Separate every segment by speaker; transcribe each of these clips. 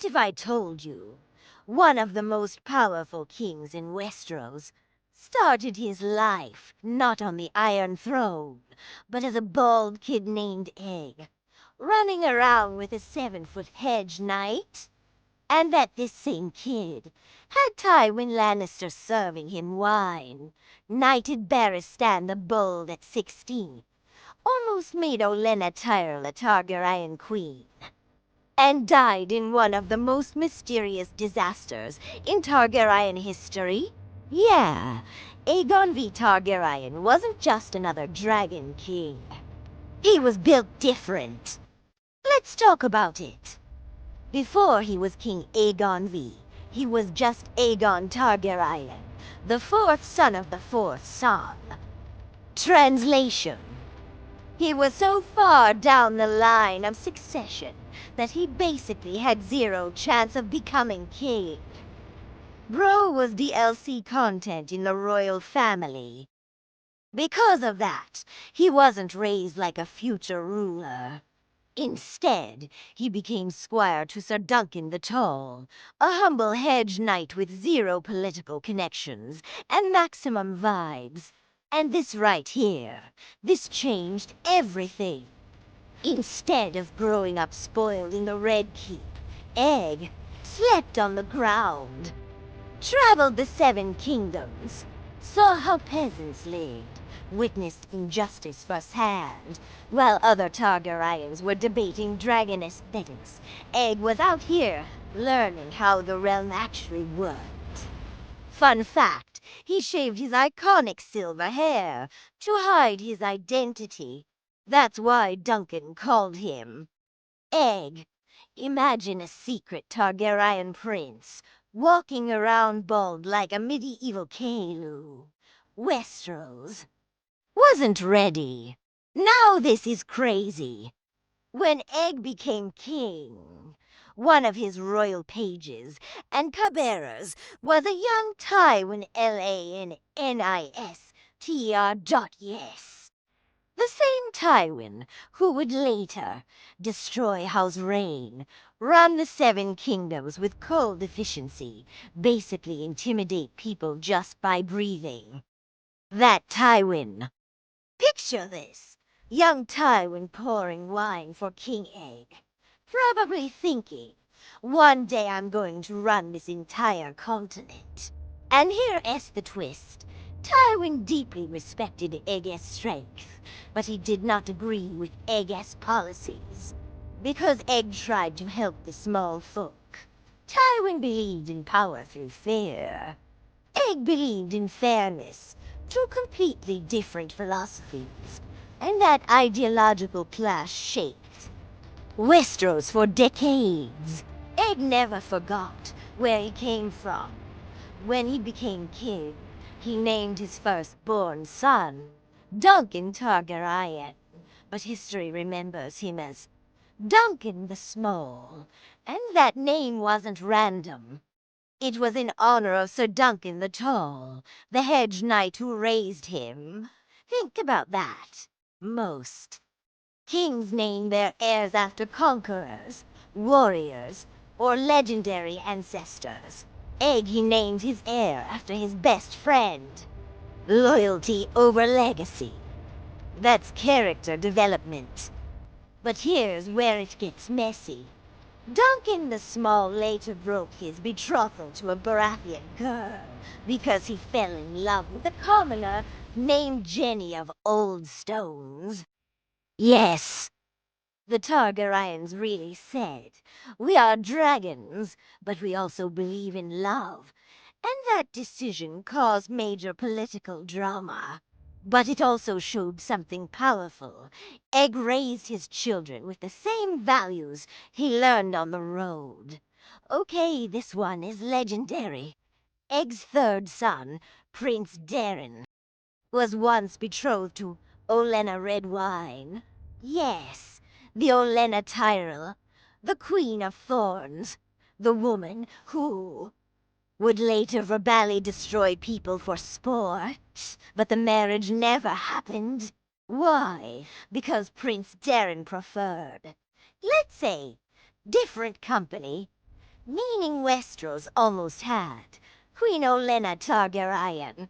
Speaker 1: if I told you one of the most powerful kings in Westeros started his life not on the Iron Throne, but as a bald kid named Egg, running around with a 7-foot hedge knight? And that this same kid had Tywin Lannister serving him wine, knighted Barristan the Bold at 16, almost made Olenna Tyrell a Targaryen queen, and died in one of the most mysterious disasters in Targaryen history? Yeah, Aegon V Targaryen wasn't just another dragon king. He was built different. Let's talk about it. Before he was King Aegon V, he was just Aegon Targaryen, the fourth son of the fourth son. Translation: he was so far down the line of succession that he basically had zero chance of becoming king. Bro was DLC content in the royal family. Because of that, he wasn't raised like a future ruler. Instead, he became squire to Sir Duncan the Tall, a humble hedge knight with zero political connections and maximum vibes. And this right here, this changed everything. Instead of growing up spoiled in the Red Keep, Egg slept on the ground, traveled the 7 kingdoms, saw how peasants lived, witnessed injustice firsthand. While other Targaryens were debating dragon aesthetics, Egg was out here learning how the realm actually worked. Fun fact, he shaved his iconic silver hair to hide his identity. That's why Duncan called him Egg. Imagine a secret Targaryen prince walking around bald like a medieval Kalu. Westeros wasn't ready. Now this is crazy. When Egg became king, one of his royal pages and cupbearers was a young Tywin Lannister. The same Tywin who would later destroy House Rain, run the 7 kingdoms with cold efficiency, basically intimidate people just by breathing. That Tywin. Picture this. Young Tywin pouring wine for King Egg, probably thinking, one day I'm going to run this entire continent. And here's the twist. Tywin deeply respected Egg's strength, but he did not agree with Egg's policies. Because Egg tried to help the small folk, Tywin believed in power through fear. Egg believed in fairness, two completely different philosophies, and that ideological clash shaped Westeros for decades. Egg never forgot where he came from. When he became king, he named his firstborn son Duncan Targaryen, but history remembers him as Duncan the Small, and that name wasn't random. It was in honor of Sir Duncan the Tall, the hedge knight who raised him. Think about that. Most kings name their heirs after conquerors, warriors, or legendary ancestors. Egg he named his heir after his best friend. Loyalty over legacy. That's character development. But here's where it gets messy. Duncan the Small later broke his betrothal to a Baratheon girl because he fell in love with a commoner named Jenny of Old Stones. Yes, the Targaryens really said, we are dragons, but we also believe in love. And that decision caused major political drama. But it also showed something powerful. Egg raised his children with the same values he learned on the road. Okay, this one is legendary. Egg's third son, Prince Daeron, was once betrothed to Olenna Redwine. Yes, the Olenna Tyrell, the Queen of Thorns, the woman who would later verbally destroy people for sport. But the marriage never happened. Why? Because Prince Daeron preferred, let's say, different company. meaning Westeros almost had Queen Olenna Targaryen.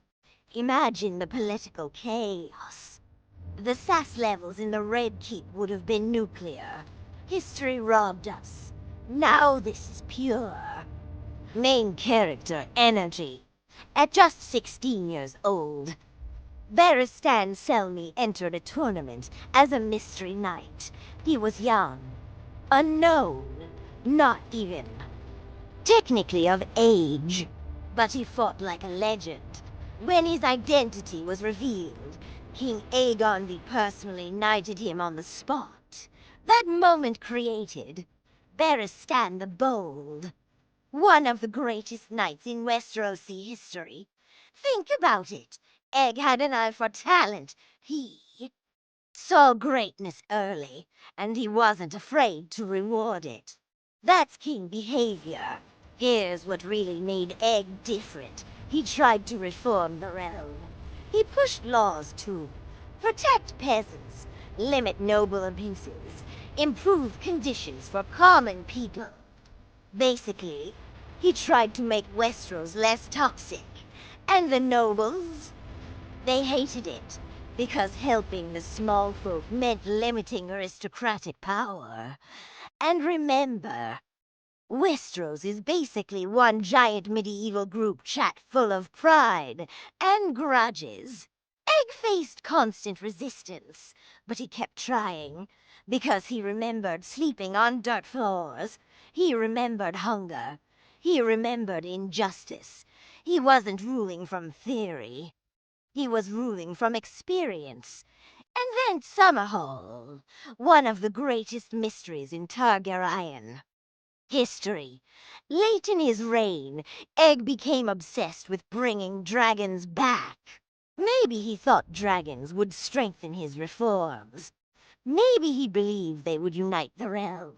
Speaker 1: Imagine the political chaos. The sass levels in the Red Keep would have been nuclear. History robbed us. Now this is pure. Main character energy. At just 16 years old, Barristan Selmy entered a tournament as a mystery knight. He was young, unknown, not even technically of age, but he fought like a legend. When his identity was revealed, King Aegon V personally knighted him on the spot. That moment created Barristan the Bold, one of the greatest knights in Westerosi history. Think about it. Egg had an eye for talent. He saw greatness early, and he wasn't afraid to reward it. That's king behavior. Here's what really made Egg different. He tried to reform the realm. He pushed laws to protect peasants, limit noble abuses, improve conditions for common people. Basically, he tried to make Westeros less toxic, and the nobles, they hated it, because helping the small folk meant limiting aristocratic power. And remember, Westeros is basically one giant medieval group chat full of pride and grudges. Egg faced constant resistance, but he kept trying, because he remembered sleeping on dirt floors. He remembered hunger. He remembered injustice. He wasn't ruling from theory. He was ruling from experience. And then Summerhall, one of the greatest mysteries in Targaryen history. Late in his reign, Egg became obsessed with bringing dragons back. Maybe he thought dragons would strengthen his reforms. Maybe he believed they would unite the realm.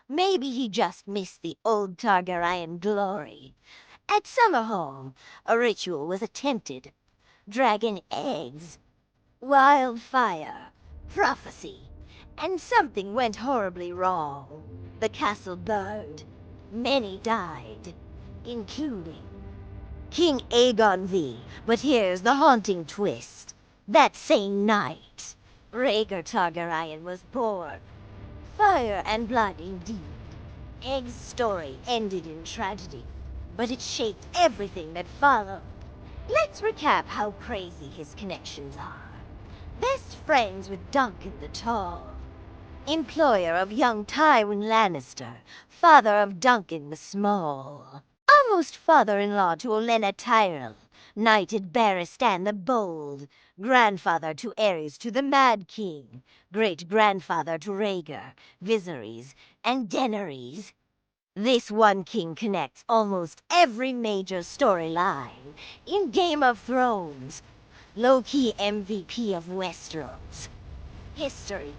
Speaker 1: Maybe he just missed the old Targaryen glory. At Summerhall, a ritual was attempted. Dragon eggs, wildfire, prophecy, and something went horribly wrong. The castle burned. Many died, including King Aegon V. But here's the haunting twist. That same night, Rhaegar Targaryen was born. Fire and blood indeed. Egg's story ended in tragedy, but it shaped everything that followed. Let's recap how crazy his connections are. Best friends with Duncan the Tall, employer of young Tywin Lannister, father of Duncan the Small, almost father-in-law to Olenna Tyrell, knighted Barristan the Bold, grandfather to Aerys to the Mad King, great-grandfather to Rhaegar, Viserys, and Daenerys. This one king connects almost every major storyline in Game of Thrones. Low-key MVP of Westeros. History.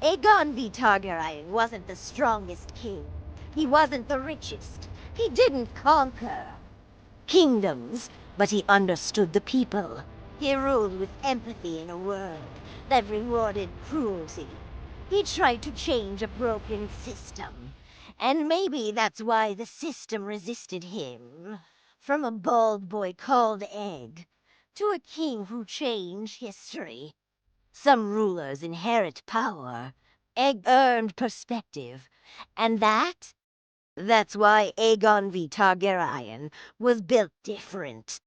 Speaker 1: Aegon V Targaryen wasn't the strongest king. He wasn't the richest. He didn't conquer kingdoms, but he understood the people. He ruled with empathy in a world that rewarded cruelty. He tried to change a broken system. And maybe that's why the system resisted him. From a bald boy called Egg to a king who changed history. Some rulers inherit power. Egg earned perspective. And that's why Aegon V Targaryen was built different.